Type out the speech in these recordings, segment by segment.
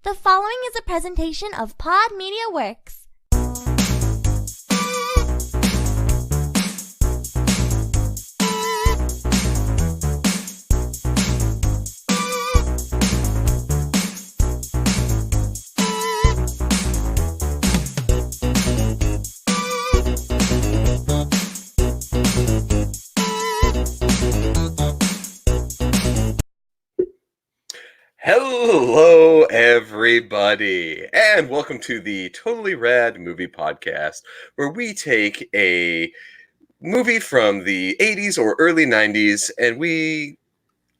The following is a presentation of Pod Media Works. Hello, everybody, and welcome to the Totally Rad Movie Podcast, where we take a movie from the 80s or early 90s, and we,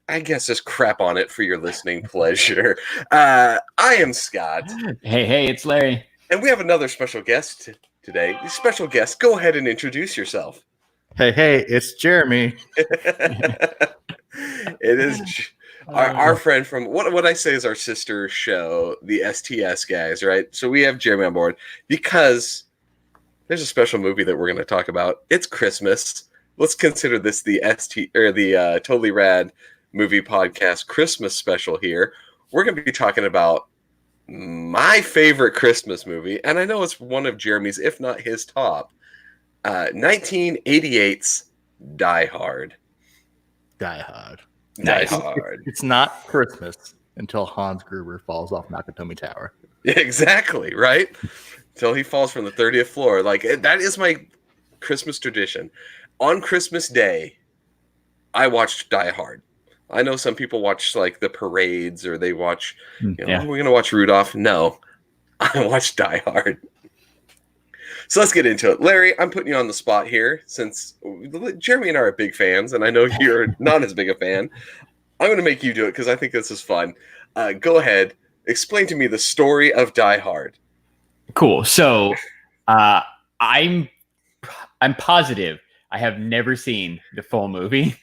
I guess, just crap on it for your listening pleasure. I am Scott. Hey, it's Larry. And we have another special guest today. Special guest, go ahead and introduce yourself. Hey, it's Jeremy. It is... Our friend from what I say is our sister show, the STS Guys, right? So we have Jeremy on board because there's a special movie that we're going to talk about. It's Christmas. Let's consider this the Totally Rad Movie Podcast Christmas special here. We're going to be talking about my favorite Christmas movie, and I know it's one of Jeremy's, if not his top, 1988's Die Hard. Die Hard. Nice. Hard. It's not Christmas until Hans Gruber falls off Nakatomi Tower. Exactly, right? Until he falls from the 30th floor. Like, that is my Christmas tradition. On Christmas Day, I watched Die Hard. I know some people watch, like, the parades, or they watch, we're going to watch Rudolph. No, I watched Die Hard. So let's get into it. Larry, I'm putting you on the spot here since Jeremy and I are big fans, and I know you're not as big a fan. I'm going to make you do it because I think this is fun. Go ahead. Explain to me the story of Die Hard. Cool. So I'm positive I have never seen the full movie.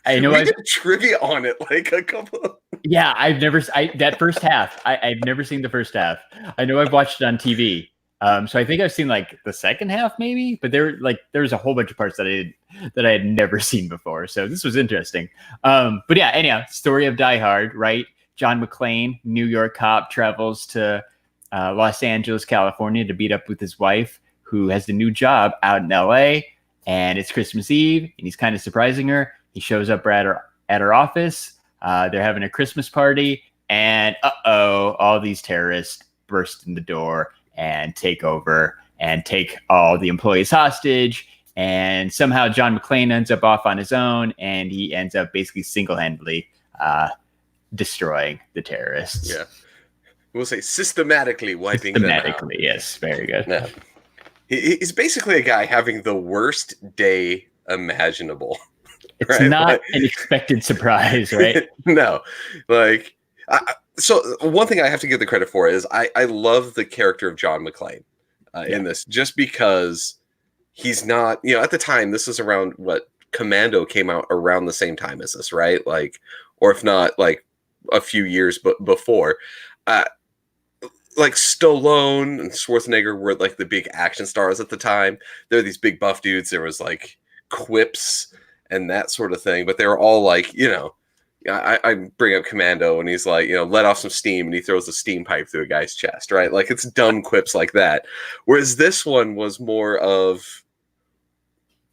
I know we did trivia on it like a couple of... Yeah, that first half. I've never seen the first half. I know I've watched it on TV. So I think I've seen like the second half maybe, but there's a whole bunch of parts that I had never seen before. So this was interesting. But yeah, anyhow, story of Die Hard, right? John McClane, New York cop, travels to Los Angeles, California to meet up with his wife, who has a new job out in LA, and it's Christmas Eve, and he's kind of surprising her. He shows up at her office. They're having a Christmas party, and all these terrorists burst in the door and take over and take all the employees hostage. And somehow John McClane ends up off on his own, and he ends up basically single-handedly destroying the terrorists. Yeah. We'll say systematically wiping them out. Systematically, yes. Very good. Yeah. He's basically a guy having the worst day imaginable. It's right? not an expected surprise, right? No. Like... So one thing I have to give the credit for is I love the character of John McClane in this, just because he's not, at the time, this is around what Commando came out around the same time as this, right? Like, or if not, like a few years before. Like Stallone and Schwarzenegger were like the big action stars at the time. They're these big buff dudes. There was like quips and that sort of thing, but they were all like, I bring up Commando and he's like, let off some steam, and he throws a steam pipe through a guy's chest, right? Like, it's dumb quips like that. Whereas this one was more of,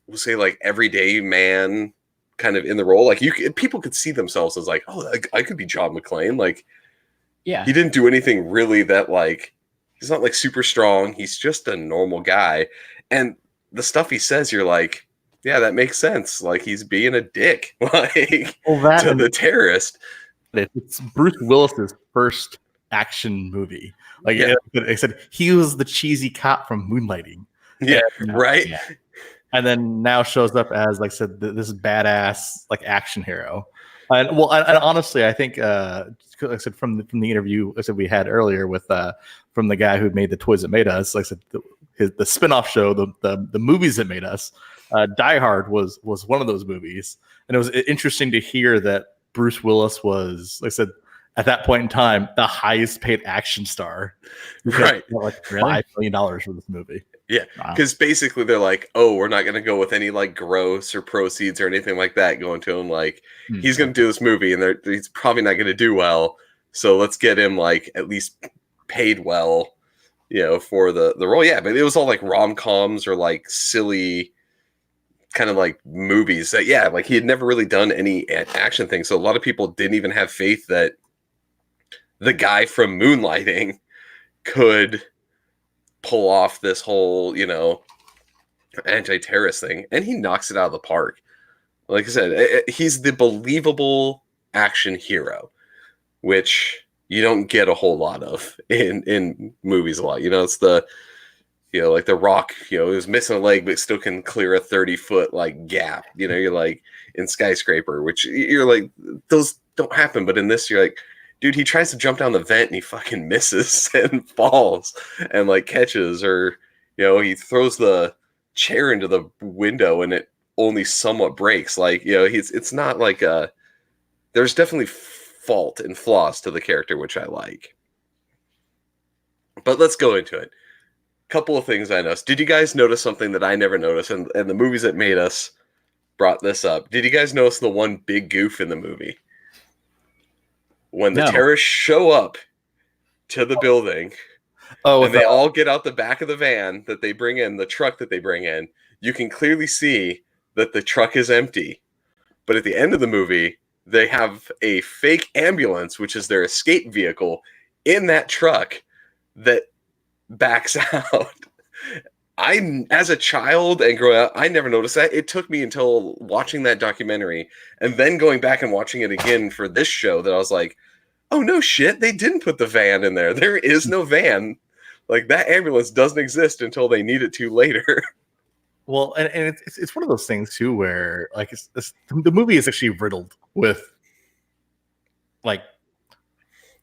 we'll say, like, everyday man kind of in the role. Like, people could see themselves as like, oh, I could be John McClane. Like, yeah, he didn't do anything really that, like, he's not like super strong. He's just a normal guy. And the stuff he says, you're like, yeah, that makes sense. Like, he's being a dick, like, to the terrorist. It's Bruce Willis's first action movie. Like I said, he was the cheesy cop from Moonlighting. Yeah, right. Yeah. And then now shows up as, like I said, this badass like action hero. And honestly, I think, like I said, from the interview we had earlier with from the guy who made the Toys That Made Us, like I said, the spinoff show, the movies that made us. Die Hard was one of those movies, and it was interesting to hear that Bruce Willis was, like I said, at that point in time, the highest paid action star. Right, like $5 million for this movie. Yeah, because basically they're like, oh, we're not going to go with any like gross or proceeds or anything like that going to him. Like, he's going to do this movie, and he's probably not going to do well. So let's get him like at least paid well, for the role. Yeah, but it was all like rom-coms or like silly kind of like movies that, like he had never really done any action things. So a lot of people didn't even have faith that the guy from Moonlighting could pull off this whole, anti-terrorist thing. And he knocks it out of the park. Like I said, he's the believable action hero, which you don't get a whole lot of in movies a lot. It's the, like The Rock, he was missing a leg, but still can clear a 30-foot like gap. You're like in Skyscraper, which you're like, those don't happen. But in this, you're like, dude, he tries to jump down the vent and he fucking misses and falls and like catches, or, he throws the chair into the window and it only somewhat breaks. Like, it's not like there's definitely fault and flaws to the character, which I like. But let's go into it. Couple of things I noticed. Did you guys notice something that I never noticed? And the movies that made us brought this up. Did you guys notice the one big goof in the movie? When the terrorists show up to the building, and they all get out the back of the van that they bring in, the truck that they bring in, you can clearly see that the truck is empty. But at the end of the movie, they have a fake ambulance, which is their escape vehicle, in that truck that backs out. As a child and growing up, I never noticed that. It took me until watching that documentary and then going back and watching it again for this show that I was like, oh, no shit, they didn't put the van in there. There is no van. Like, that ambulance doesn't exist until they need it to later. Well, and it's one of those things too where like the movie is actually riddled with like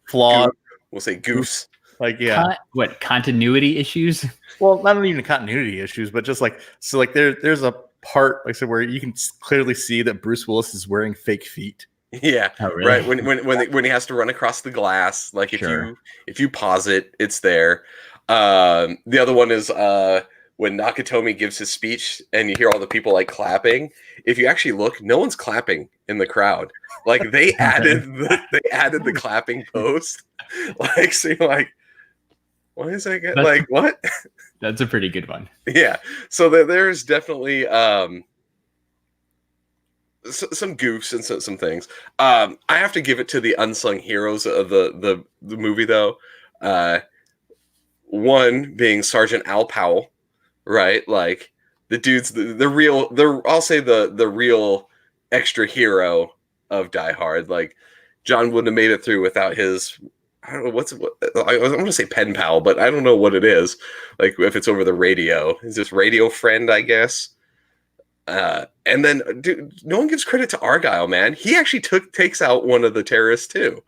flaws. We'll say goofs. Like, yeah. Continuity issues? Well, not even continuity issues, but just like, so like there's a part, like I said, where you can clearly see that Bruce Willis is wearing fake feet. Yeah, oh, really? Right. When he has to run across the glass, like if you pause it, it's there. The other one is when Nakatomi gives his speech and you hear all the people like clapping. If you actually look, no one's clapping in the crowd. Like they added the clapping post. Like, so you're like, why is that like what? That's a pretty good one. Yeah. So there's definitely some goofs and some things. I have to give it to the unsung heroes of the movie though. One being Sergeant Al Powell, right? Like the dude's the real. I'll say the real extra hero of Die Hard. Like John wouldn't have made it through without his. I don't know I want to say pen pal, but I don't know what it is. Like if it's over the radio, is this radio friend? I guess. And then, dude, no one gives credit to Argyle, man. He actually takes out one of the terrorists too,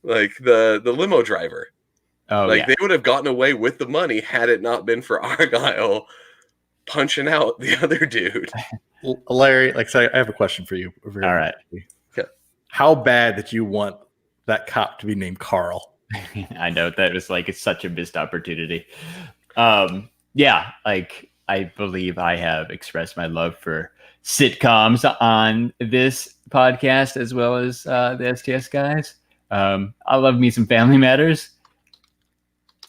like the limo driver. Oh, like they would have gotten away with the money had it not been for Argyle punching out the other dude. Larry, like, so I have a question for you. All right. Okay. How bad did you want that cop to be named Carl? I know that was like, it's such a missed opportunity. Yeah, like I believe I have expressed my love for sitcoms on this podcast as well as the STS Guys. I love me some Family Matters.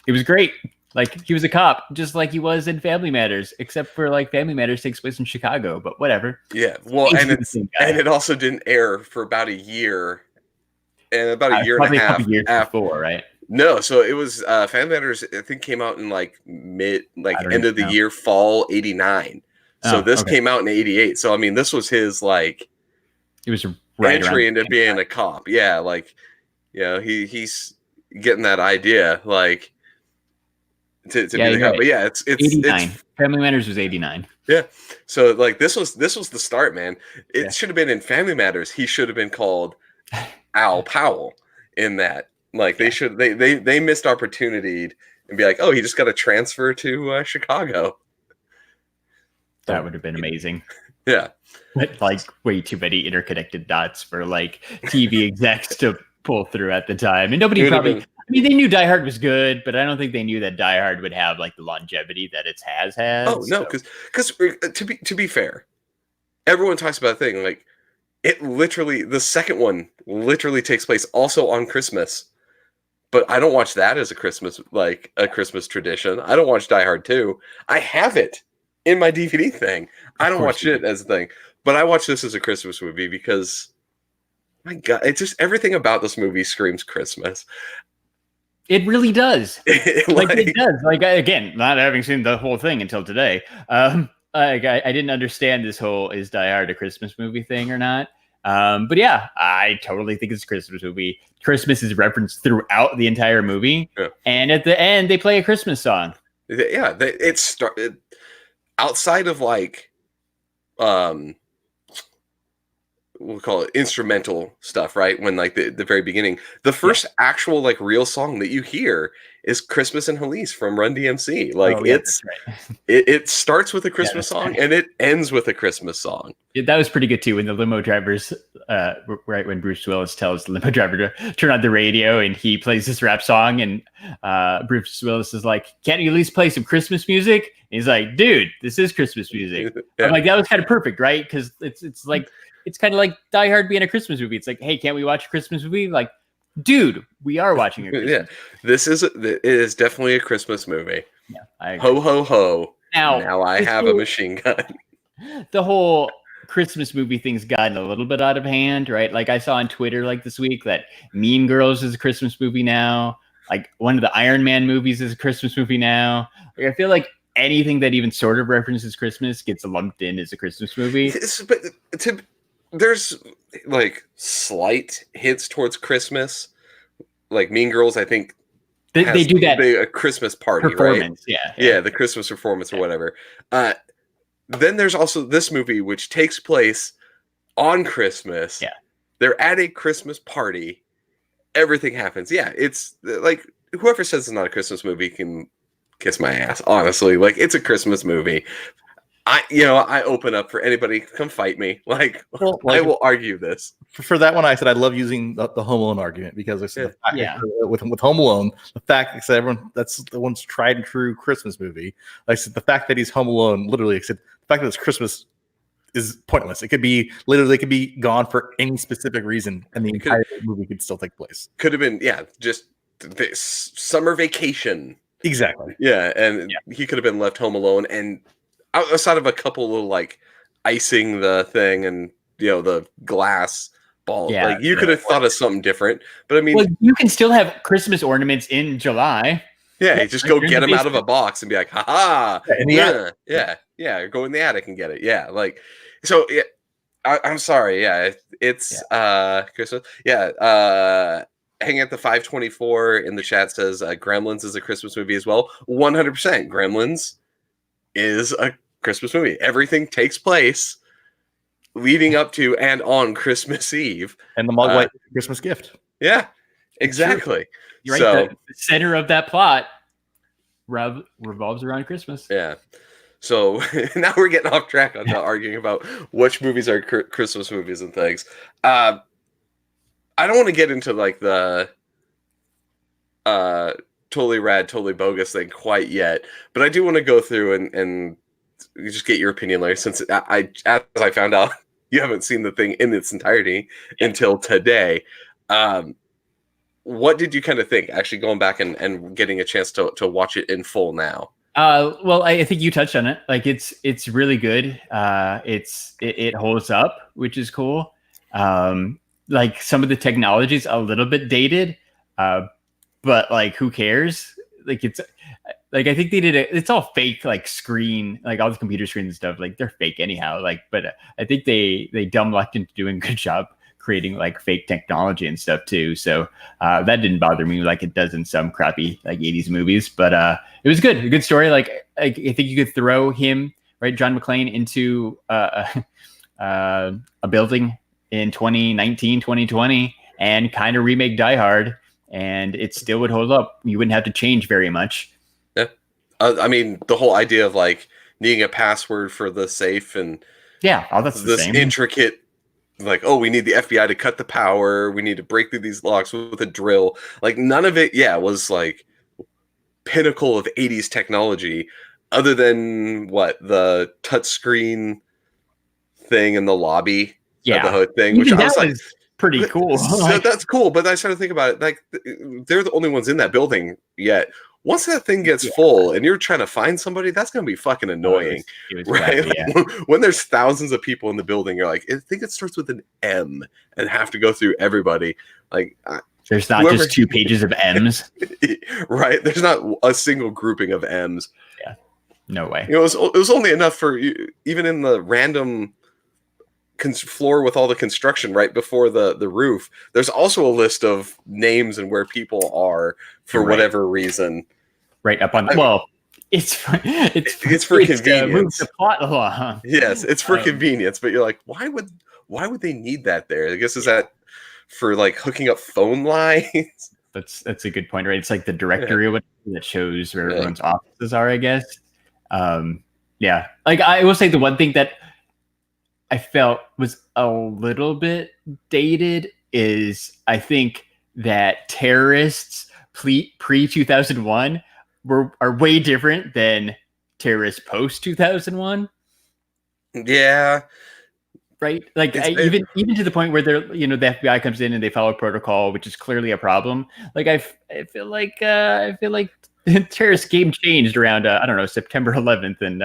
It was great. Like he was a cop, just like he was in Family Matters, except for like Family Matters takes place in Chicago, but whatever. Yeah, well, and it also didn't air for about a year, and about a year and a half before, right? No, so it was Family Matters. I think came out in like end of the year, fall '89. So this came out in '88. So I mean, this was his like it was entry into being a cop. Yeah, like he's getting that idea like. To be the cop. But yeah, it's 89. Family Matters was 89. Yeah. So like this was the start, man. It should have been in Family Matters. He should have been called Al Powell in that. Like they missed opportunity and be like, oh, he just got a transfer to Chicago. That would have been amazing. Yeah. But like way too many interconnected dots for like TV execs to pull through at the time. And nobody probably I mean, they knew Die Hard was good, but I don't think they knew that Die Hard would have like the longevity that it has had. Oh no, because to be fair, everyone talks about a thing like it literally, the second one literally takes place also on Christmas. But I don't watch that as a Christmas tradition. I don't watch Die Hard 2. I have it in my DVD thing. I don't watch it as a thing. But I watch this as a Christmas movie because, my God, it's just everything about this movie screams Christmas. It really does. It does. Again, not having seen the whole thing until today, I didn't understand this whole is Die Hard a Christmas movie thing or not. But yeah, I totally think it's a Christmas movie. Christmas is referenced throughout the entire movie, and at the end they play a Christmas song. Yeah, it started outside of we'll call it instrumental stuff, right? When the very beginning, the first actual real song that you hear is Christmas in Hallease from Run DMC. It starts with a Christmas song and it ends with a Christmas song. Yeah, that was pretty good too. When the limo drivers, right when Bruce Willis tells the limo driver to turn on the radio and he plays this rap song, and Bruce Willis is like, "Can't you at least play some Christmas music?" And he's like, "Dude, this is Christmas music." Yeah. I'm like, that was kind of perfect, right? Because it's kind of like Die Hard being a Christmas movie. It's like, hey, can't we watch a Christmas movie? Like, dude, we are watching a Christmas movie. It is definitely a Christmas movie. Yeah, I agree. Ho, ho, ho. Now I have a machine gun. The whole Christmas movie thing's gotten a little bit out of hand, right? Like I saw on Twitter this week that Mean Girls is a Christmas movie now. Like one of the Iron Man movies is a Christmas movie now. I feel like anything that even sort of references Christmas gets lumped in as a Christmas movie. There's slight hints towards Christmas. Like Mean Girls, I think they do that a Christmas party, performance, right? Yeah, the Christmas performance or whatever. Then there's also this movie which takes place on Christmas. Yeah, they're at a Christmas party. Everything happens. Yeah, it's like whoever says it's not a Christmas movie can kiss my ass. Honestly, it's a Christmas movie. I open up for anybody. Come fight me. I will argue this. For that one, I said I love using the Home Alone argument because I said with Home Alone, the fact that everyone that's the one's tried and true Christmas movie. Like I said, the fact that he's home alone, literally, I said the fact that it's Christmas is pointless. It could be gone for any specific reason, and the entire movie could still take place. Could have been just this summer vacation. Exactly. Yeah, and he could have been left home alone and. Outside of a couple of icing the thing and the glass ball, you could have thought of something different. But I mean, you can still have Christmas ornaments in July. Yeah, you just go get them out of a box and be like, "Ha ha!" Yeah, go in the attic and get it. Yeah, so. Yeah, I'm sorry. Yeah, it's Christmas. Yeah, hanging at the 524 in the chat says Gremlins is a Christmas movie as well. 100%. Gremlins is a Christmas movie. Everything takes place leading up to and on Christmas Eve. And the Mogwai Christmas gift. Yeah, exactly. You're right. The center of that plot revolves around Christmas. Yeah. So now we're getting off track on arguing about which movies are Christmas movies and things. I don't want to get into the totally rad, totally bogus thing quite yet, but I do want to go through and just get your opinion, Larry, since as I found out you haven't seen the thing in its entirety until today. What did you kind of think actually going back and getting a chance to watch it in full now? Well, I think you touched on it. It's really good. It holds up, which is cool. Some of the technology's a little bit dated, but who cares? I think they did it's all fake, screen, all the computer screens and stuff, they're fake anyhow. But I think they dumb lucked into doing a good job creating fake technology and stuff too. So that didn't bother me like it does in some crappy 80s movies. But it was good, a good story. I think you could throw him, right, John McClane, into a building in 2019, 2020, and kind of remake Die Hard. And it still would hold up. You wouldn't have to change very much. Yeah. I mean, the whole idea of needing a password for the safe and that's this the same. Intricate, we need the FBI to cut the power. We need to break through these locks with a drill. None of it, was pinnacle of 80s technology other than the touchscreen thing in the lobby. Yeah, the hood thing, even which I was that like, was pretty cool. So that's cool. But I started to think about it, like they're the only ones in that building yet. Once that thing gets full and you're trying to find somebody, that's going to be fucking annoying, it was right? crappy, yeah. When there's thousands of people in the building, you're like, I think it starts with an M and have to go through everybody. Like, there's not just 2 pages of M's, right? There's not a single grouping of M's. Yeah, no way. You know, it was only enough for even in the random floor with all the construction right before the roof. There's also a list of names and where people are for whatever reason. Right up on. It's for convenience. Move the plot along. Yes, it's for convenience. But you're like, why would they need that there? I guess is that for like hooking up phone lines. That's a good point, right? It's like the directory that shows where everyone's offices are, I guess. Yeah, like I will say the one thing that I felt was a little bit dated is I think that terrorists pre 2001 are way different than terrorists post 2001. Yeah. Right. Like even to the point where they're, the FBI comes in and they follow protocol, which is clearly a problem. Like I feel like the terrorist game changed around I don't know, September 11th, and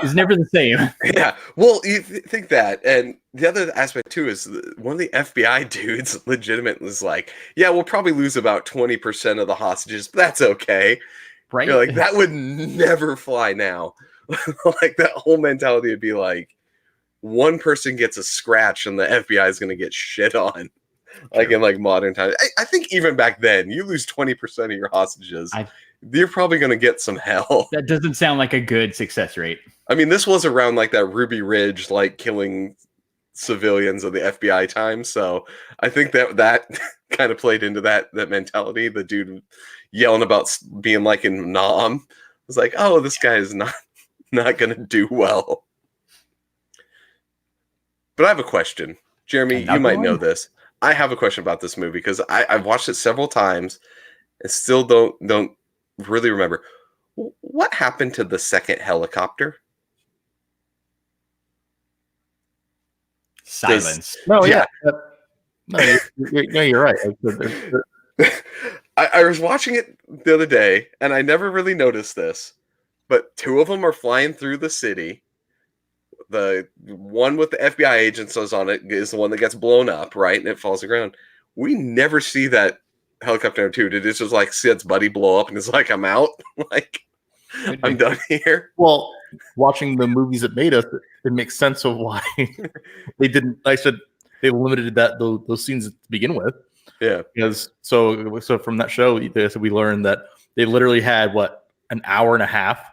it's never the same. Yeah. Well, you think that, and the other aspect too is one of the FBI dudes legitimately was like, "Yeah, we'll probably lose about 20% of the hostages, but that's okay." Right. You're like, that would never fly now. Like that whole mentality would be like, one person gets a scratch and the FBI is going to get shit on. Like in like modern times. I think even back then, you lose 20% of your hostages, you're probably going to get some hell. That doesn't sound like a good success rate. I mean, this was around like that Ruby Ridge, like killing civilians of the FBI time. So I think that kind of played into that mentality. The dude yelling about being like in Nam was like, oh, this guy is not going to do well. But I have a question. Jeremy, you might know this. I have a question about this movie because I've watched it several times and still don't really remember. What happened to the second helicopter? Silence. No, you're right. I was watching it the other day and I never really noticed this, but 2 of them are flying through the city. The one with the FBI agents on it is the one that gets blown up, right? And it falls to the ground. We never see that helicopter number 2. Did it just like see its buddy blow up and it's like, I'm out? Like, I'm done here? Well, watching the movies that made us, it makes sense of why they didn't. Like I said, they limited those scenes to begin with. Yeah. Because so from that show, we learned that they literally had an hour and a half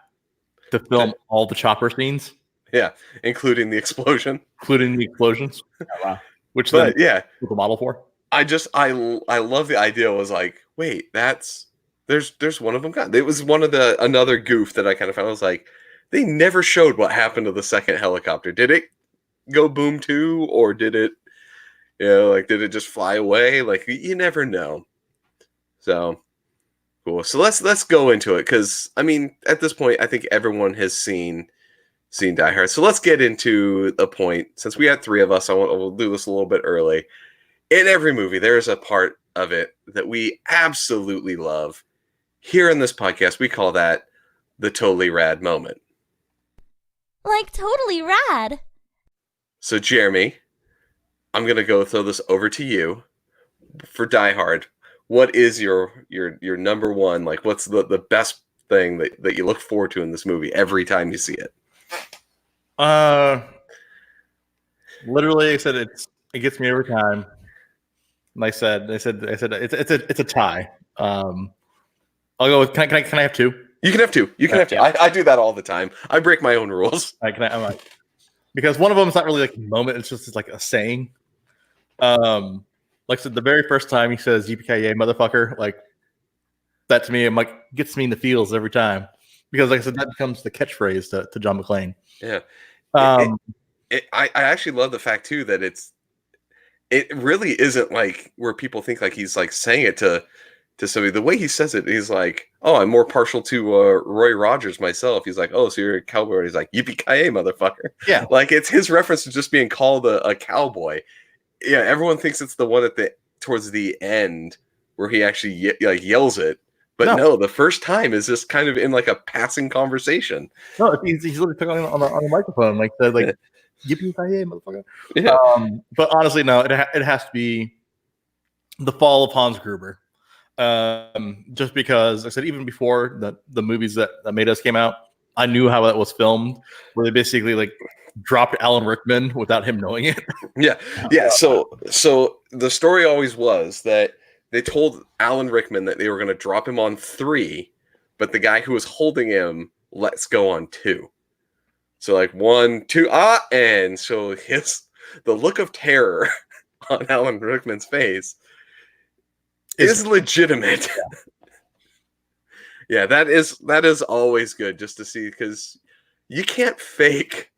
to film all the chopper scenes. Yeah, including the explosions. Oh, wow. Which then yeah, the model for. I love the idea. Was like, wait, there's one of them gone. It was one of another goof that I kind of found. I was like, they never showed what happened to the second helicopter. Did it go boom too, or did it, did it just fly away? Like you never know. So cool. So let's go into it because I mean, at this point, I think everyone has seen Die Hard. So let's get into the point. Since we had 3 of us, we'll do this a little bit early. In every movie, there is a part of it that we absolutely love. Here in this podcast, we call that the totally rad moment. Like totally rad. So Jeremy, I'm gonna throw this over to you for Die Hard. What is your number one? Like, what's the best thing that you look forward to in this movie every time you see it? Literally, I said it gets me every time. Like I said it's a tie. I'll go with can I have 2? You can have 2. You can have 2. I do that all the time. I break my own rules. Because one of them is not really like a moment. It's just like a saying. Like I said, the very first time he says "yippee-ki-yay, motherfucker," like that to me, I'm like gets me in the feels every time. Because like I said, that becomes the catchphrase to John McClane. Yeah. I actually love the fact too that it really isn't like where people think like he's like saying it to to somebody. The way he says it, he's like, "Oh, I'm more partial to Roy Rogers myself." He's like, "Oh, so you're a cowboy?" He's like, "Yippee-ki-yay, motherfucker!" Yeah. Like it's his reference to just being called a cowboy. Yeah, everyone thinks it's the one towards the end where he actually yells it. But no, the first time is just kind of in like a passing conversation. No, he's literally talking on the microphone, like the yippee-ki-yay, motherfucker. Yeah. But honestly, no, it has to be The Fall of Hans Gruber. Just because, like I said, even before the movies that made us came out, I knew how that was filmed, where they basically like dropped Alan Rickman without him knowing it. Yeah. So the story always was that they told Alan Rickman that they were going to drop him on 3, but the guy who was holding him lets go on 2. So like 1, 2, and so the look of terror on Alan Rickman's face is legitimate. Yeah, that is always good just to see, because you can't fake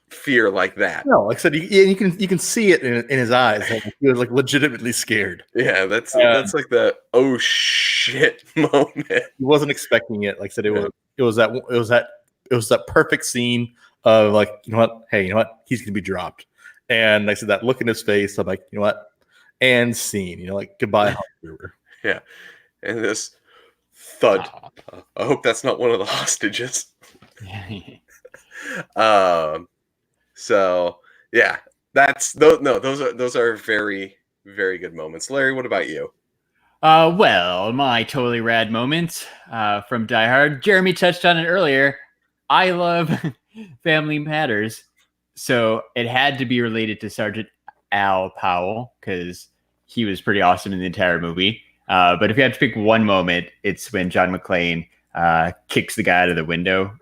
fear like that. No, like I said, you can see it in his eyes. Like he was like legitimately scared. Yeah, that's like the oh shit moment. He wasn't expecting it. Like I said, it was that perfect scene of like, you know what? Hey, you know what? He's gonna be dropped. And like I said, that look in his face, I'm like, you know what? And scene, you know, like goodbye, Hans Gruber. Yeah, and this thud. I hope that's not one of the hostages. So yeah, those are very, very good moments. Larry, what about you? Well, my totally rad moment from Die Hard. Jeremy touched on it earlier. I love Family Matters, so it had to be related to Sergeant Al Powell because he was pretty awesome in the entire movie. But if you had to pick one moment, it's when John McClane kicks the guy out of the window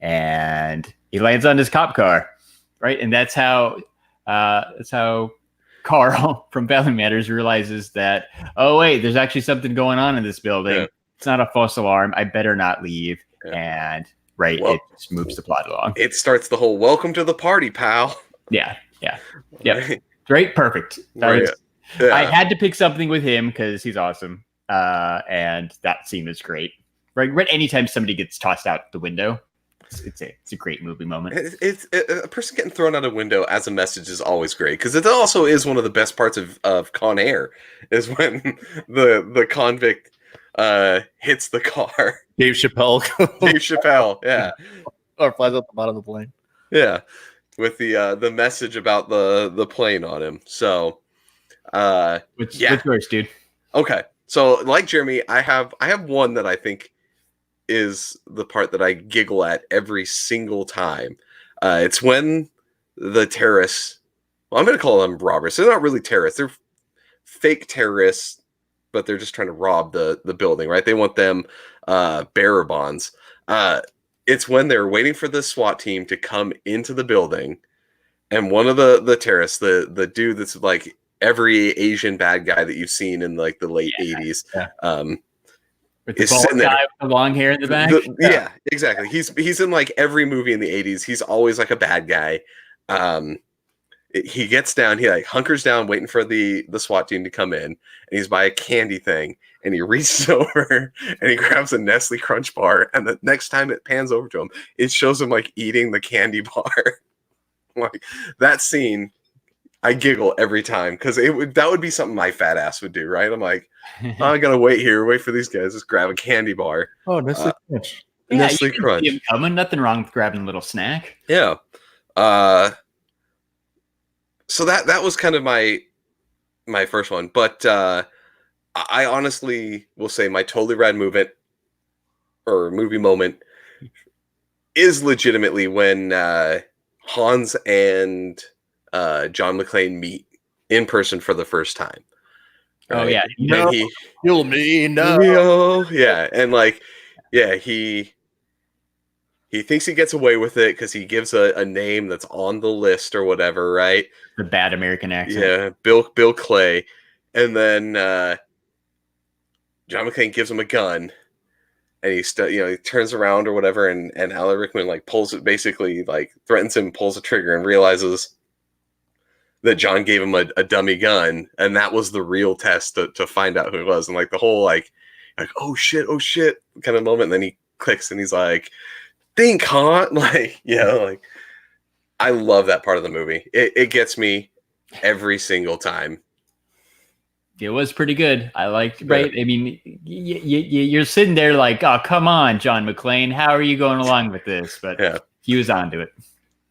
and he lands on his cop car, right? And that's how Carl from Family Matters realizes that, oh wait, there's actually something going on in this building. Yeah. It's not a false alarm. I better not leave. Yeah. And it just moves the plot along. It starts the whole "welcome to the party, pal." Yeah. Right. Perfect. I had to pick something with him because he's awesome. And that scene is great. Right. Anytime somebody gets tossed out the window, it's a great movie moment. A person getting thrown out a window as a message is always great, because it also is one of the best parts of Con Air is when the convict hits the car. Dave Chappelle, yeah, or flies up the bottom of the plane. Yeah, with the message about the plane on him. So, what's yours, dude? Okay, so like Jeremy, I have one that I think is the part that I giggle at every single time. It's when the terrorists, well, I'm going to call them robbers. They're not really terrorists. They're fake terrorists, but they're just trying to rob the building, right? They want them bearer bonds. It's when they're waiting for the SWAT team to come into the building, and one of the terrorists, the dude that's like every Asian bad guy that you've seen in like the late 80s, with the bald guy with the long hair in the back. Yeah, exactly. He's in like every movie in the 80s. He's always like a bad guy. He gets down, he like hunkers down waiting for the SWAT team to come in, and he's by a candy thing, and he reaches over and he grabs a Nestle Crunch bar, and the next time it pans over to him, it shows him like eating the candy bar. Like that scene, I giggle every time, because that would be something my fat ass would do, right? I'm like, I gotta wait for these guys, just grab a candy bar. Oh, Nestle Crunch. Nestle Crunch. See him coming. Nothing wrong with grabbing a little snack. Yeah. So that was kind of my first one, but I honestly will say my totally rad movie moment is legitimately when Hans and John McClane meet in person for the first time. Right? Oh yeah, you'll mean no. Yeah, and like, yeah, he thinks he gets away with it because he gives a name that's on the list or whatever, right? The bad American accent. Yeah, Bill Clay, and then John McClane gives him a gun, and he turns around or whatever, and Alan Rickman like pulls it, basically like threatens him, pulls the trigger, and realizes that John gave him a dummy gun, and that was the real test to find out who it was. And like the whole like oh shit kind of moment. And then he clicks and he's like, think, huh? Like, like I love that part of the movie. It gets me every single time. It was pretty good. I liked, right? I mean, you're sitting there like, oh, come on, John McClane. How are you going along with this? But he was onto it.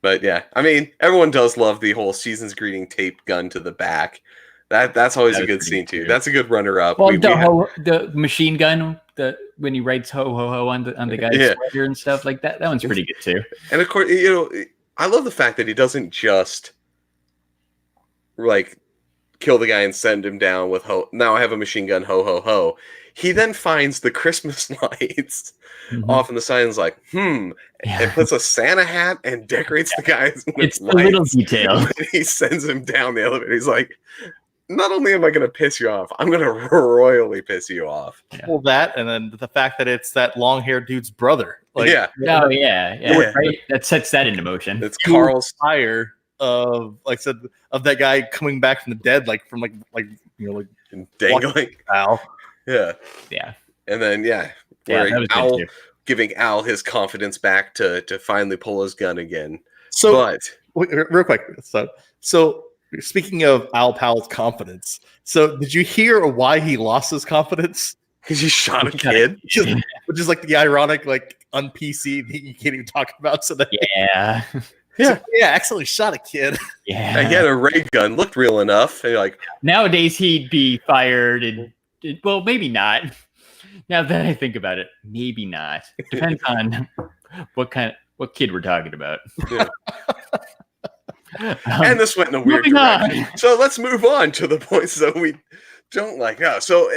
But yeah, I mean, everyone does love the whole season's greeting taped gun to the back. That's always a good scene too. That's a good runner-up. Well, the machine gun, when he writes "ho ho ho" on the guy's sweater and stuff like that. That one's pretty good too. And of course, I love the fact that he doesn't just like kill the guy and send him down with ho. Now I have a machine gun, ho ho ho. He then finds the Christmas lights off in the side and is like, and puts a Santa hat and decorates the guys. It's a little detail. And he sends him down the elevator. He's like, not only am I going to piss you off, I'm going to royally piss you off. Yeah. Well, that, and then the fact that it's that long-haired dude's brother. Like, right. That sets that into motion. It's Carl's fire of, like I said, of that guy coming back from the dead, like from like dangling. Al. Yeah. And then Al giving Al his confidence back to finally pull his gun again. So, real quick, so speaking of Al Powell's confidence, so did you hear why he lost his confidence? Because he shot a kid, which is like the ironic, like un-PC that you can't even talk about. So that accidentally shot a kid. Yeah, he had a ray gun, looked real enough. And like nowadays, he'd be fired, and well, maybe not. Now that I think about it, maybe not. Depends on what kid we're talking about. Yeah. And this went in a weird direction. So let's move on to the points that we don't like. So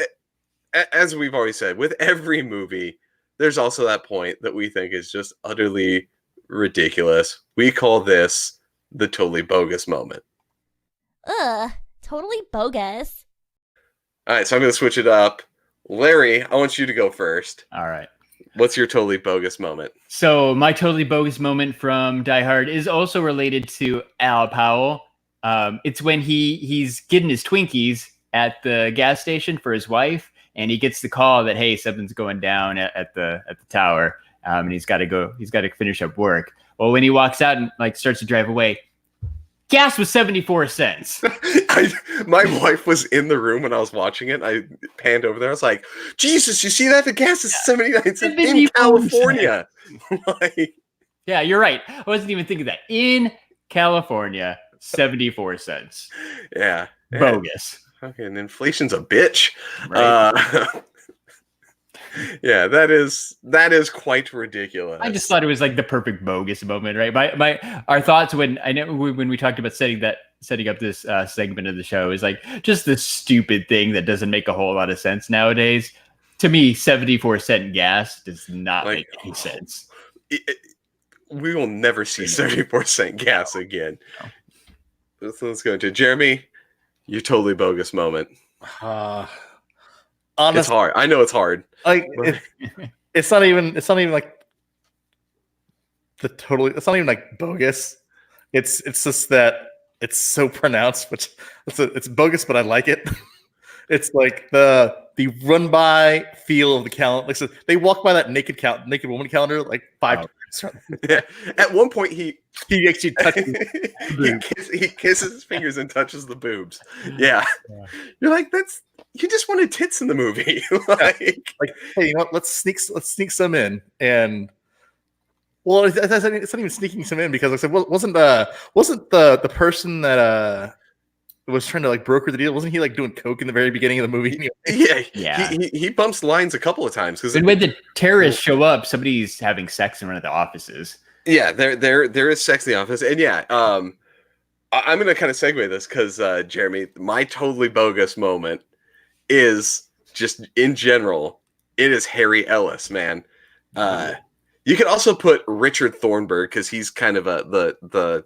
as we've always said, with every movie, there's also that point that we think is just utterly ridiculous. We call this the totally bogus moment. Ugh, totally bogus. All right, so I'm going to switch it up. Larry, I want you to go first. All right. What's your totally bogus moment? So my totally bogus moment from Die Hard is also related to Al Powell. It's when he's getting his Twinkies at the gas station for his wife, and he gets the call that, hey, something's going down at the tower, and he's got to finish up work. Well, when he walks out and like starts to drive away, gas was 74 cents. My wife was in the room when I was watching it. I panned over there. I was like, Jesus, you see that? The gas is 79 cents in California. Yeah, you're right. I wasn't even thinking that. In California, 74 cents. Yeah. Bogus. Fucking inflation's a bitch. Right. Yeah, that is quite ridiculous. I just thought it was like the perfect bogus moment, right? Our thoughts when we talked about setting up this segment of the show is like just this stupid thing that doesn't make a whole lot of sense nowadays. To me, 74-cent gas does not make any sense. We will never see 74-cent gas again. No. Let's go into Jeremy. Your totally bogus moment. Honestly, it's hard. I know it's hard. Like it's not even like it's not even like bogus. It's just that it's so pronounced, which it's bogus, but I like it. It's like the run by feel of the calendar. Like so they walk by that naked woman calendar like 5 times. Yeah. At one point he actually touches he kisses his fingers and touches the boobs. Yeah. You're like, you just wanted tits in the movie. like, hey, you know what? Let's sneak some in. And well, it's not even sneaking some in because like I said, wasn't the person that was trying to like broker the deal, wasn't he like doing coke in the very beginning of the movie? Yeah. He bumps lines a couple of times because when the terrorists show up, somebody's having sex in one of the offices. Yeah, there is sex in the office, and I'm going to kind of segue this because Jeremy, my totally bogus moment is just in general, it is Harry Ellis, man. You could also put Richard Thornburg because he's kind of the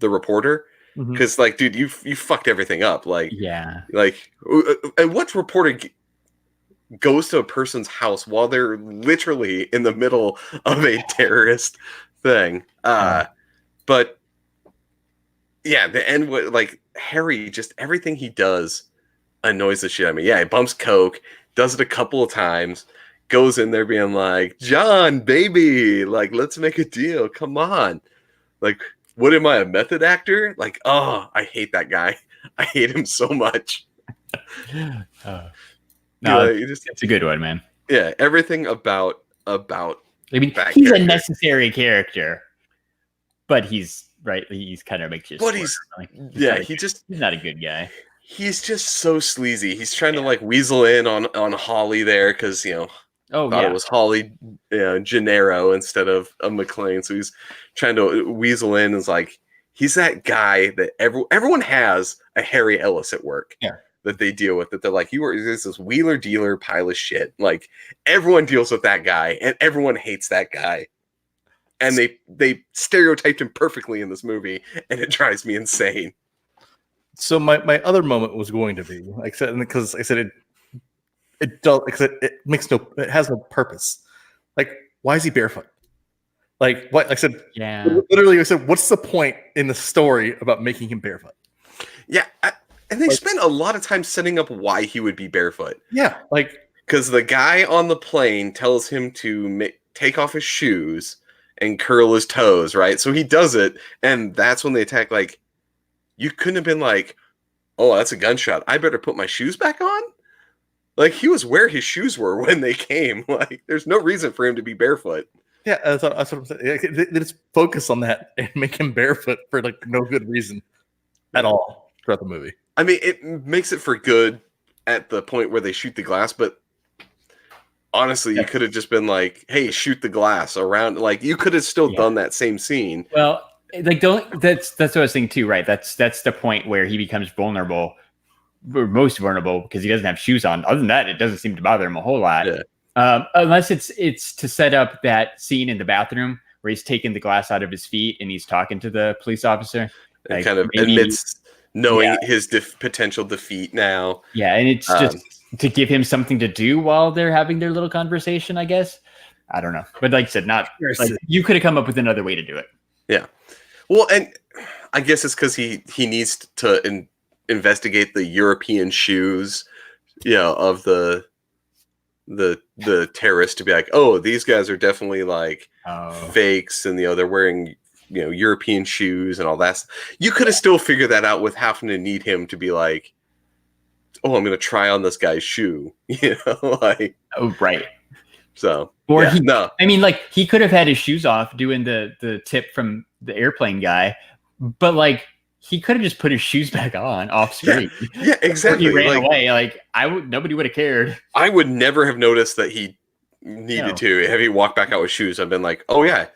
reporter. Because like, dude, you fucked everything up. Like, and what reporter goes to a person's house while they're literally in the middle of a terrorist thing? But yeah, the end with like Harry, just everything he does annoys the shit out of me. Yeah, he bumps coke, does it a couple of times, goes in there being like, John, baby, like, let's make a deal. Come on. Like, what am I, a method actor? Like, oh, I hate that guy. I hate him so much. No, it's a good one, man. Yeah, everything about I mean, that he's character. a necessary character, but he's kind of makes you. But he's not a good guy. He's just so sleazy. He's trying to like weasel in on Holly there because it was Holly, Gennaro instead of a McClane. So he's trying to weasel in. Is like he's that guy that everyone has a Harry Ellis at work. Yeah. That they deal with, that they're like, there's this wheeler dealer pile of shit. Like everyone deals with that guy and everyone hates that guy. And they stereotyped him perfectly in this movie and it drives me insane. So my other moment was going to be like I said, because I said it has no purpose. Like, why is he barefoot? Like what? Like I said, yeah. Literally, I said, what's the point in the story about making him barefoot? Yeah. And they spent a lot of time setting up why he would be barefoot. Yeah, like because the guy on the plane tells him to take off his shoes and curl his toes, right? So he does it, and that's when they attack. Like, you couldn't have been like, "Oh, that's a gunshot. I better put my shoes back on." Like, he was where his shoes were when they came. Like, there's no reason for him to be barefoot. Yeah, that's what I'm saying. They just focus on that and make him barefoot for like no good reason at all throughout the movie. I mean, it makes it for good at the point where they shoot the glass, but honestly, you could have just been like, "Hey, shoot the glass around." Like, you could have still done that same scene. Well, like that's what I was thinking too, right? That's the point where he becomes vulnerable, or most vulnerable, because he doesn't have shoes on. Other than that, it doesn't seem to bother him a whole lot. Yeah. Unless it's to set up that scene in the bathroom where he's taking the glass out of his feet and he's talking to the police officer. And like, kind of admits knowing his potential defeat now. Yeah, and it's just to give him something to do while they're having their little conversation, I guess. I don't know. But like I said, you could have come up with another way to do it. Yeah. Well, and I guess it's because he needs to investigate the European shoes, of the terrorists, to be like, oh, these guys are definitely like fakes, and they're wearing European shoes and all that. You could have still figured that out with having to need him to be like, oh, I'm going to try on this guy's shoe, like. Oh, right. So, or I mean, like, he could have had his shoes off doing the tip from the airplane guy, but like, he could have just put his shoes back on off screen. Yeah, exactly. He ran away. Like, nobody would have cared. I would never have noticed that he needed to. Have he walked back out with shoes, I've been like, oh yeah.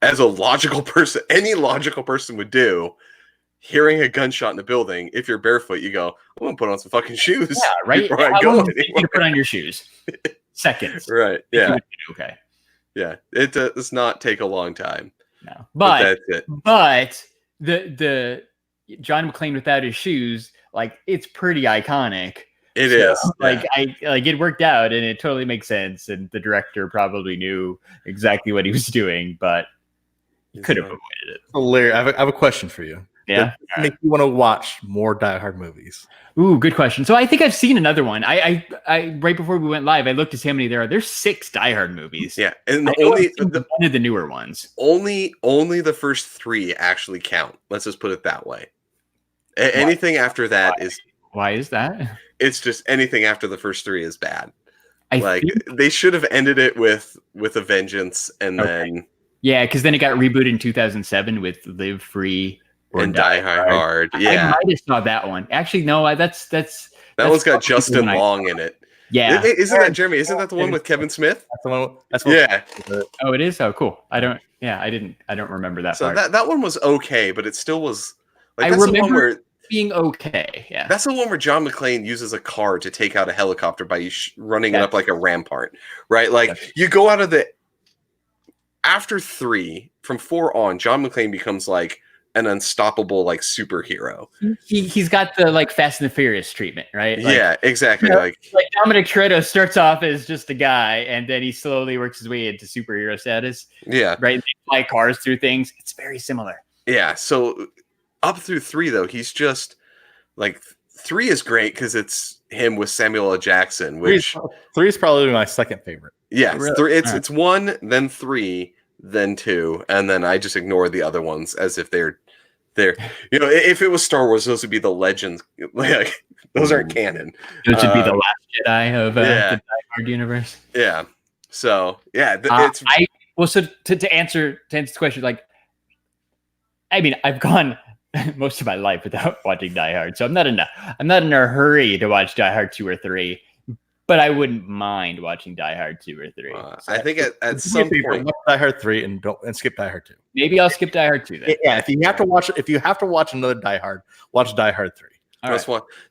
As a logical person, any logical person would do, hearing a gunshot in the building, if you're barefoot, you go, I'm going to put on some fucking shoes. Yeah, right? How long did you put on your shoes? Seconds. Right, yeah. Okay. Yeah, it does not take a long time. No. But that's it. But the John McClane without his shoes, like, it's pretty iconic. It is. Like, it worked out, and it totally makes sense, and the director probably knew exactly what he was doing, but could have avoided it. So Larry, I have a question for you. Yeah. That make you want to watch more Die Hard movies? Ooh, good question. So I think I've seen another one. I right before we went live, I looked to see how many there are. There's 6 Die Hard movies. Yeah, and one of the newer ones. Only the first 3 actually count. Let's just put it that way. Anything after that is. Why is that? It's just anything after the first 3 is bad. They should have ended it with a vengeance, and then. Yeah, because then it got rebooted in 2007 with Live Free or Die Hard. Yeah, I might have saw that one. Actually, no, that's that one's got Justin Long in it. Yeah, isn't that Jeremy? Isn't that the one with Kevin Smith? That's the one. Yeah. Oh, it is. Oh, cool. I don't remember that. So part. that one was okay, but it still was. Like, I remember being okay. Yeah, that's the one where John McClane uses a car to take out a helicopter by running it up like a rampart, right? Like, you go out of the. After 3, from 4 on, John McClane becomes like an unstoppable like superhero. He's got the like Fast and the Furious treatment, right? Like, yeah, exactly. Like Dominic Toretto starts off as just a guy, and then he slowly works his way into superhero status. Yeah, right. They fly cars through things. It's very similar. Yeah. So up through 3 though, he's just like 3 is great because it's him with Samuel L. Jackson, which 3 is probably my second favorite. yes, Really? it's 1, then 3, then 2, and then I just ignore the other ones as if they're if it was Star Wars, those would be the legends. Like those aren't canon. It should be the last Jedi of the Die Hard universe. Yeah. So yeah, it's so to answer the question, like, I mean, I've gone most of my life without watching Die Hard, so I'm not in a hurry to watch Die Hard 2 or 3. But I wouldn't mind watching Die Hard 2 or 3. I think at some point, watch Die Hard 3 and skip Die Hard 2. Maybe I'll skip Die Hard 2 then. Yeah, if you have to watch another Die Hard, watch Die Hard 3.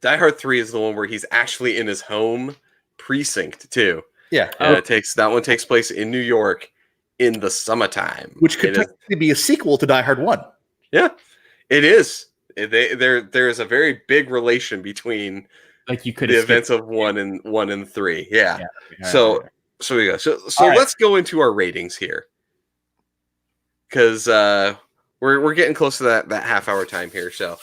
Die Hard 3 is the one where he's actually in his home precinct too. Yeah, that one takes place in New York in the summertime, which could technically be a sequel to Die Hard 1. Yeah, it is. There is a very big relation between. Like you could the events of 1 and 3. Yeah. So we go. So right. Let's go into our ratings here. Because we're getting close to that half-hour time here. So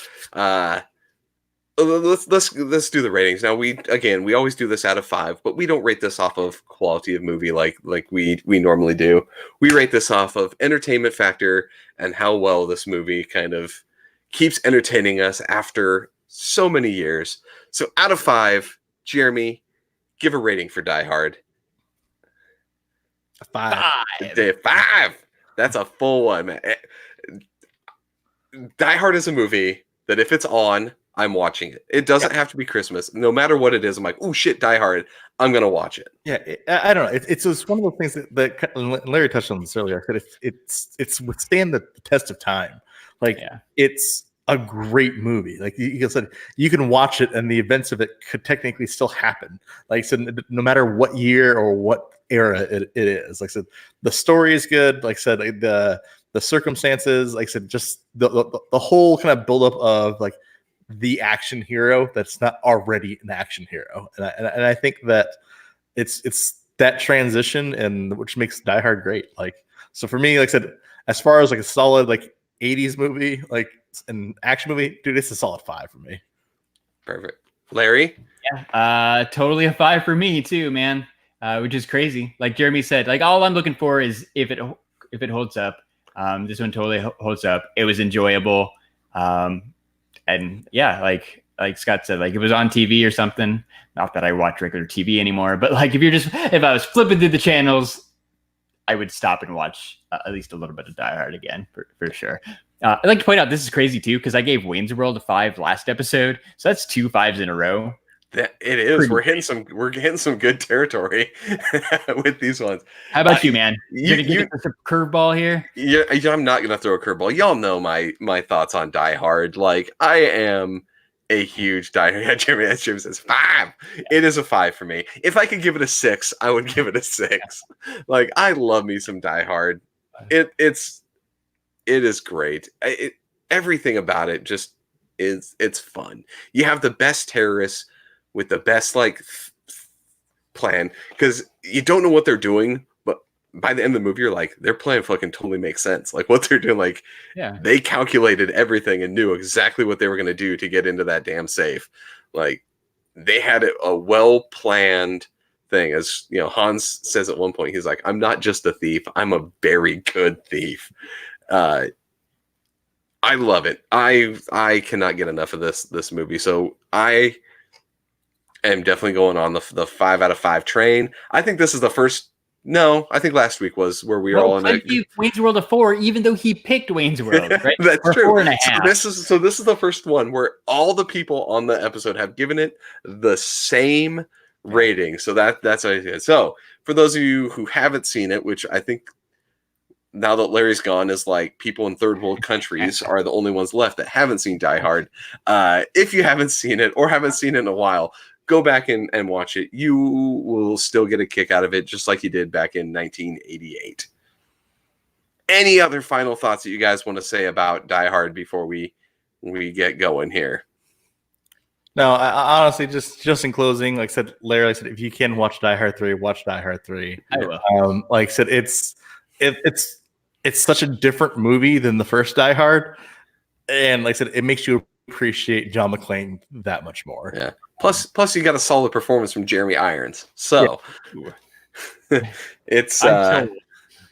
let's do the ratings. Now we always do this out of 5, but we don't rate this off of quality of movie like we normally do. We rate this off of entertainment factor and how well this movie kind of keeps entertaining us after so many years. So out of 5, Jeremy, give a rating for Die Hard. 5. 5. That's a full one, man. Die Hard is a movie that if it's on, I'm watching it. It doesn't have to be Christmas. No matter what it is, I'm like, oh shit, Die Hard. I'm gonna watch it. Yeah, I don't know. It's just one of those things that Larry touched on this earlier. I said it's withstand the test of time. Like it's a great movie. Like you said, you can watch it and the events of it could technically still happen. Like I said, no matter what year or what era it is. Like I said, the story is good. Like I said, the circumstances, like I said, just the whole kind of buildup of like the action hero that's not already an action hero. And I think that it's that transition and which makes Die Hard great. Like, so for me, like I said, as far as like a solid like 80s movie, like an action movie, dude, it's a solid 5 for me. Perfect. Larry? Yeah, totally a 5 for me too, man. Which is crazy. Like Jeremy said, like all I'm looking for is if it holds up. This one totally holds up. It was enjoyable. And yeah, like Scott said, like it was on TV or something. Not that I watch regular TV anymore, but like if I was flipping through the channels, I would stop and watch at least a little bit of Die Hard again for sure. I'd like to point out this is crazy too because I gave Wayne's World a 5 last episode, so that's 2 5s in a row. That it is. We're hitting some good territory with these ones. How about you, man? You're gonna give us a curveball here? Yeah, I'm not gonna throw a curveball. Y'all know my thoughts on Die Hard. Like I am a huge Die Hard. Jeremy says 5. It is a 5 for me. If I could give it a 6, I would give it a 6. Like I love me some Die Hard. It is great. Everything about it just it's fun. You have the best terrorists with the best plan because you don't know what they're doing, but by the end of the movie, you're like, their plan fucking totally makes sense. Like what they're doing, like they calculated everything and knew exactly what they were going to do to get into that damn safe. Like they had a well-planned thing. As you know, Hans says at one point, he's like, I'm not just a thief, I'm a very good thief. I love it. I cannot get enough of this movie. So I am definitely going on the 5 out of 5 train. I think this is the first. No, I think last week was where we were all in it. Wayne's World of 4, even though he picked Wayne's World, right? That's true. 4.5. So this is the first one where all the people on the episode have given it the same rating. So that's what I did. So for those of you who haven't seen it, which I think now that Larry's gone is like people in third world countries are the only ones left that haven't seen Die Hard. If you haven't seen it or haven't seen it in a while, go back and watch it. You will still get a kick out of it, just like you did back in 1988. Any other final thoughts that you guys want to say about Die Hard before we get going here? No, I honestly, just in closing, like I said, Larry, like I said, if you can watch Die Hard 3, watch Die Hard 3. I will. Like I said, it's such a different movie than the first Die Hard. And like I said, it makes you appreciate John McClane that much more. Yeah. Plus, you got a solid performance from Jeremy Irons. So it's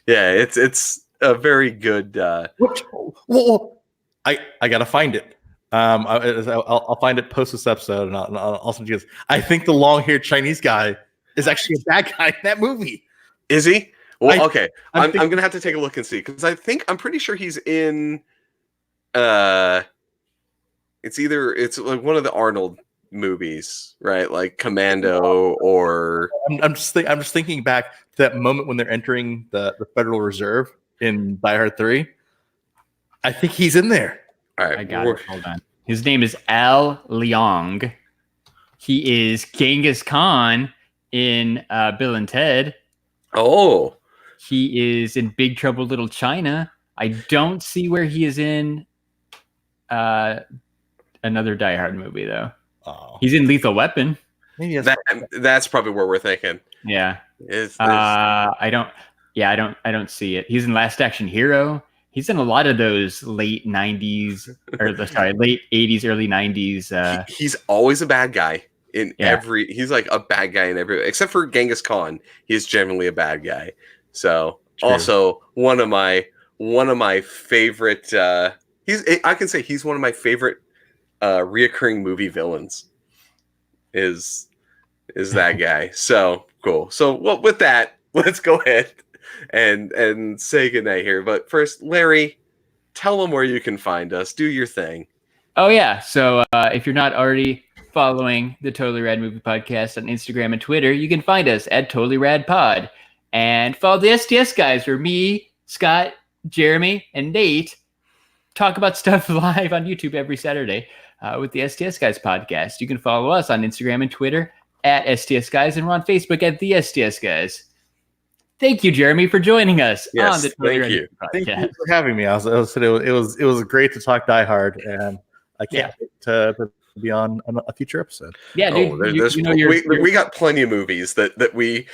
it's a very good. Whoa. I gotta find it. I'll find it post this episode, and I'll also just. I think the long-haired Chinese guy is actually a bad guy in that movie. Is he? Well, okay. I'm think- gonna have to take a look and see, because I'm pretty sure he's in. It's like one of the Arnold movies, right? Like Commando, or I'm just thinking back to that moment when they're entering the Federal Reserve in Die Hard 3. I think he's in there. All right, I got it. Hold on. His name is Al Leong. He is Genghis Khan in Bill and Ted. Oh, he is in Big Trouble Little China. I don't see where he is in another Die Hard movie though. Oh, He's in Lethal Weapon. maybe that's probably where we're thinking. Yeah. Is I don't see it. He's in Last Action Hero. He's in a lot of those late 90s late 80s, early 90s. He's always a bad guy in Yeah. he's like a bad guy in every, except for Genghis Khan. He's generally a bad guy. So True. also one of my favorite I can say he's one of my favorite reoccurring movie villains is that guy. So cool. So well, with that, let's go ahead and say goodnight here. But first, Larry, tell them where you can find us. Do your thing. Oh yeah. So if you're not already following the Totally Rad Movie Podcast on Instagram and Twitter, you can find us at Totally Rad Pod, and follow the STS Guys, where me, Scott, Jeremy, and Nate talk about stuff live on YouTube every Saturday with the STS Guys podcast. You can follow us on Instagram and Twitter at STS Guys, and we're on Facebook at the STS Guys. Thank you, Jeremy, for joining us Yes, on the Totally thank Rad you. Movie Podcast. Thank you for having me. It was great to talk Die Hard, and I can't wait to be on a future episode. Yeah, dude. We got plenty of movies that we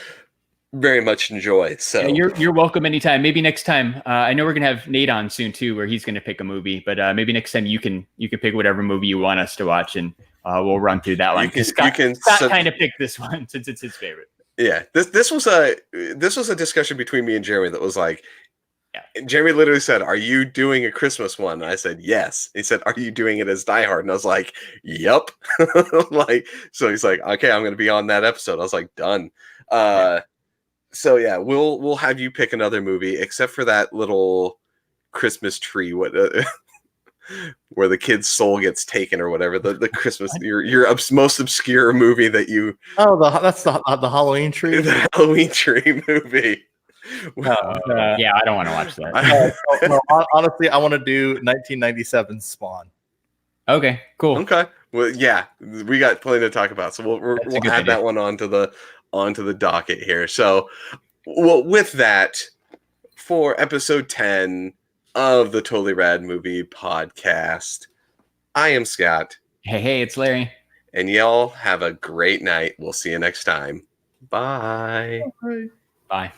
very much enjoy. So you're welcome anytime. Maybe next time. I know we're gonna have Nate on soon too, where he's gonna pick a movie. But maybe next time you can pick whatever movie you want us to watch, and we'll run through that one. Scott kind of picked this one since it's his favorite. Yeah, this was a discussion between me and Jeremy that was like, Jeremy literally said, "Are you doing a Christmas one?" And I said, "Yes." He said, "Are you doing it as Die Hard?" And I was like, "Yep." Like, so he's like, "Okay, I'm going to be on that episode." I was like, "Done." So yeah, we'll have you pick another movie, except for that little Christmas tree, where the kid's soul gets taken or whatever. The Christmas, your most obscure movie that you. Oh, that's the Halloween tree. The Halloween tree movie. Yeah, I don't want to watch that. No, honestly, I want to do 1997 Spawn. Okay, cool. Okay. Well, yeah, we got plenty to talk about, so we'll add that one onto the docket here. So, well, with that, for episode 10 of the Totally Rad Movie Podcast, I am Scott. Hey, it's Larry. And y'all have a great night. We'll see you next time. Bye. Bye.